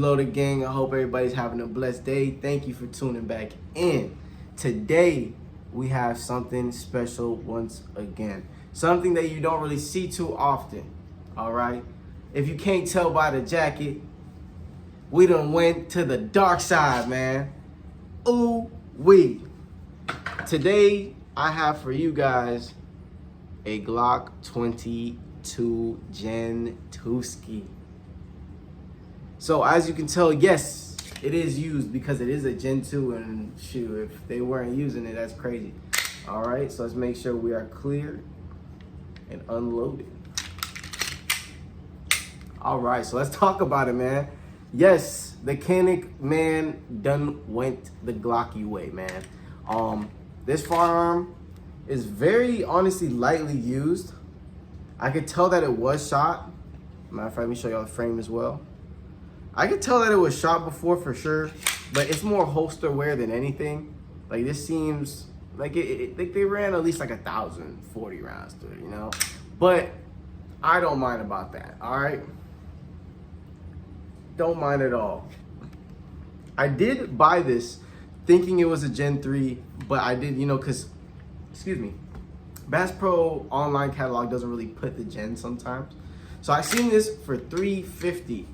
Reloaded gang. I hope everybody's having a blessed day. Thank you for tuning back in. Today, we have something special once again. Something that you don't really see too often, all right? If you can't tell by the jacket, we done went to the dark side, man. Ooh wee. Today, I have for you guys a Glock 22 Gen 2ski. So as you can tell, yes, it is used because it is a Gen 2, and shoot, if they weren't using it, that's crazy. All right, so let's make sure we are clear and unloaded. All right, so let's talk about it, man. Yes, the Mechanic man done went the Glocky way, man. This firearm is very, honestly, lightly used. I could tell that it was shot. Matter of fact, let me show y'all the frame as well. I could tell that it was shot before for sure, but it's more holster wear than anything. Like, this seems like they ran at least like 1,040 rounds to it, you know? But I don't mind about that, all right? Don't mind at all. I did buy this thinking it was a Gen 3, but I did, you know, because, excuse me, Bass Pro online catalog doesn't really put the gen sometimes. So I seen this for $350,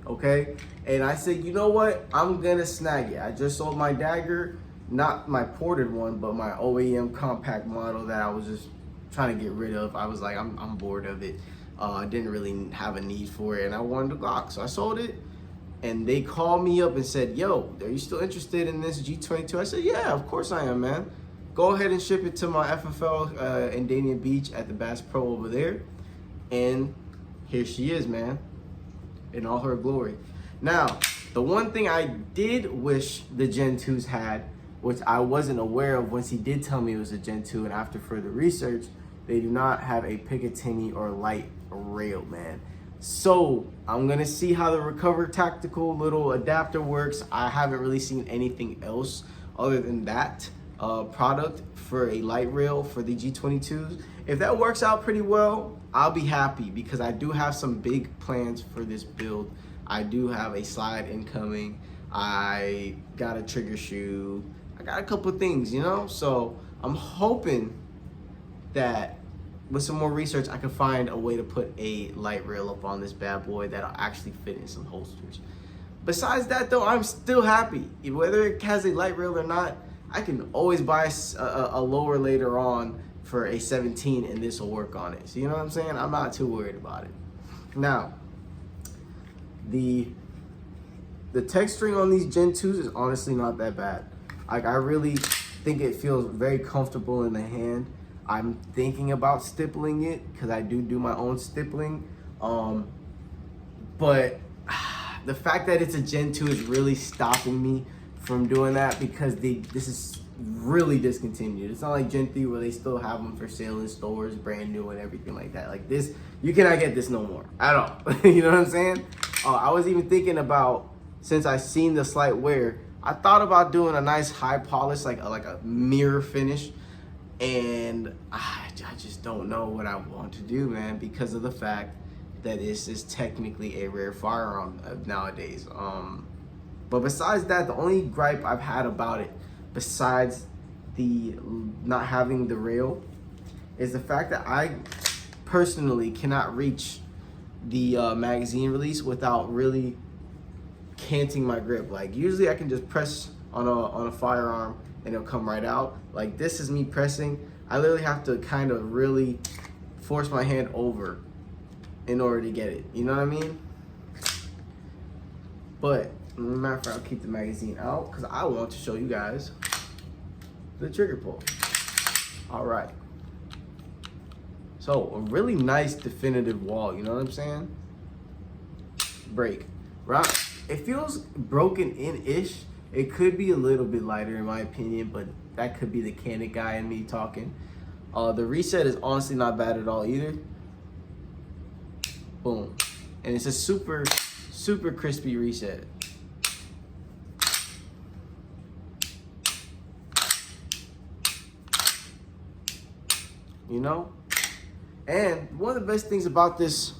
okay? And I said, you know what? I'm gonna snag it. I just sold my dagger, not my ported one, but my OEM compact model that I was just trying to get rid of. I was like, I'm bored of it. I didn't really have a need for it, and I wanted a Glock, so I sold it. And they called me up and said, yo, are you still interested in this G22? I said, yeah, of course I am, man. Go ahead and ship it to my FFL in Dania Beach at the Bass Pro over there. And here she is, man, in all her glory. Now, the one thing I did wish the Gen 2s had, which I wasn't aware of once he did tell me it was a Gen 2, and after further research, they do not have a Picatinny or light rail, man. So I'm gonna see how the Recover Tactical little adapter works. I haven't really seen anything else other than that product for a light rail for the G22s. If that works out pretty well, I'll be happy because I do have some big plans for this build. I do have a slide incoming. I got a trigger shoe. I got a couple things, you know? So I'm hoping that with some more research, I can find a way to put a light rail up on this bad boy that'll actually fit in some holsters. Besides that though, I'm still happy. Whether it has a light rail or not, I can always buy a lower later on for a 17 and this will work on it. So you know what I'm saying? I'm not too worried about it. Now, the texturing on these Gen 2s is honestly not that bad. Like, I really think it feels very comfortable in the hand. I'm thinking about stippling it because I do my own stippling. But the fact that it's a Gen 2 is really stopping me from doing that because this is really discontinued. It's not like Gen 3 where they still have them for sale in stores, brand new and everything like that. Like this, you cannot get this no more at all. You know what I'm saying? I was even thinking about, since I seen the slight wear, I thought about doing a nice high polish, like a mirror finish. And I just don't know what I want to do, man, because of the fact that this is technically a rare firearm nowadays. But besides that, the only gripe I've had about it, besides the not having the rail, is the fact that I personally cannot reach the magazine release without really canting my grip. Like, usually I can just press on a firearm and it'll come right out. Like, this is me pressing. I literally have to kind of really force my hand over in order to get it. You know what I mean? But matter of fact, I'll keep the magazine out because I want to show you guys the trigger pull. All right. So a really nice definitive wall. You know what I'm saying? Break. Right? It feels broken in-ish. It could be a little bit lighter in my opinion, but that could be the Mechanic guy in me talking. The reset is honestly not bad at all either. Boom. And it's a super, super crispy reset. You know? And one of the best things about this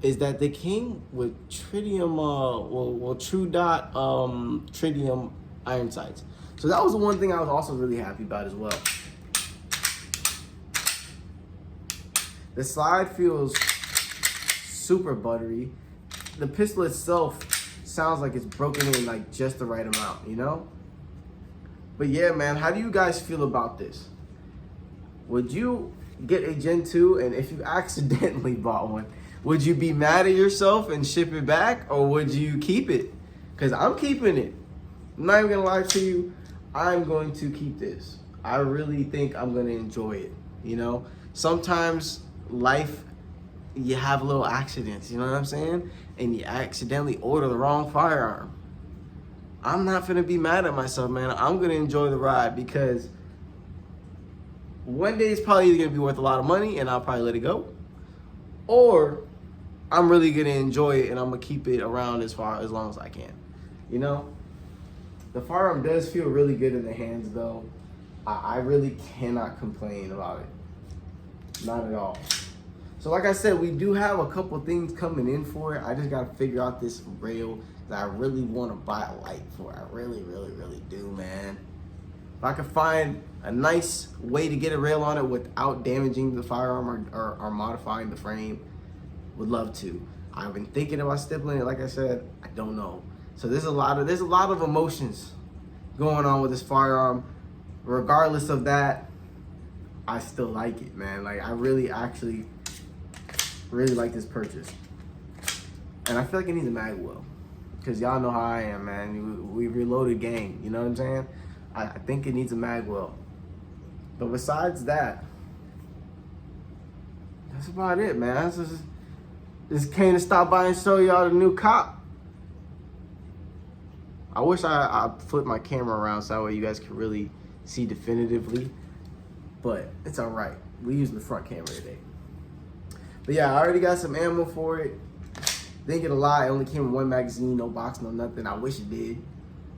is that they came with tritium, true dot tritium iron sights. So that was the one thing I was also really happy about as well. The slide feels super buttery. The pistol itself sounds like it's broken in like just the right amount, you know? But yeah, man, how do you guys feel about this? Would you get a Gen 2, and if you accidentally bought one, would you be mad at yourself and ship it back, or would you keep it? Because I'm keeping it. I'm not even gonna lie to you, I'm going to keep this. I really think I'm gonna enjoy it, you know? Sometimes life, you have little accidents, you know what I'm saying? And you accidentally order the wrong firearm. I'm not gonna be mad at myself, man. I'm gonna enjoy the ride, because one day it's probably either gonna be worth a lot of money and I'll probably let it go, or I'm really gonna enjoy it and I'm gonna keep it around as long as I can. You know, the firearm does feel really good in the hands though. I really cannot complain about it, not at all. So like I said, we do have a couple things coming in for it. I just gotta figure out this rail that I really wanna buy a light for. I really, really, really do, man. If I could find a nice way to get a rail on it without damaging the firearm or modifying the frame, would love to. I've been thinking about stippling it. Like I said, I don't know. So there's a lot of emotions going on with this firearm. Regardless of that, I still like it, man. Like, I really actually really like this purchase. And I feel like it needs a mag well, because y'all know how I am, man. We reloaded gang, you know what I'm saying? I think it needs a mag well. But besides that, that's about it, man. Just came to stop by and show y'all the new cop. I wish I flipped my camera around so that way you guys could really see definitively. But it's all right. We use the front camera today. But yeah, I already got some ammo for it. Didn't get a lot. It only came in one magazine, no box, no nothing. I wish it did,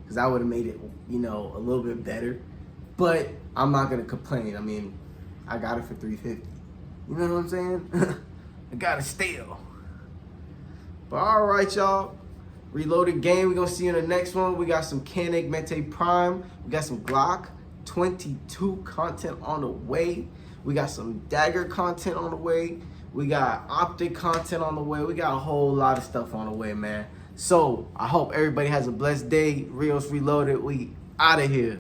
because I would have made it, you know, a little bit better. But I'm not gonna complain. I mean, I got it for $350. You know what I'm saying? I got it still. But all right, y'all. Reloaded game. We're gonna see you in the next one. We got some Canik Mete Prime. We got some Glock 22 content on the way. We got some Dagger content on the way. We got optic content on the way. We got a whole lot of stuff on the way, man. So I hope everybody has a blessed day. Rios Reloaded. We out of here.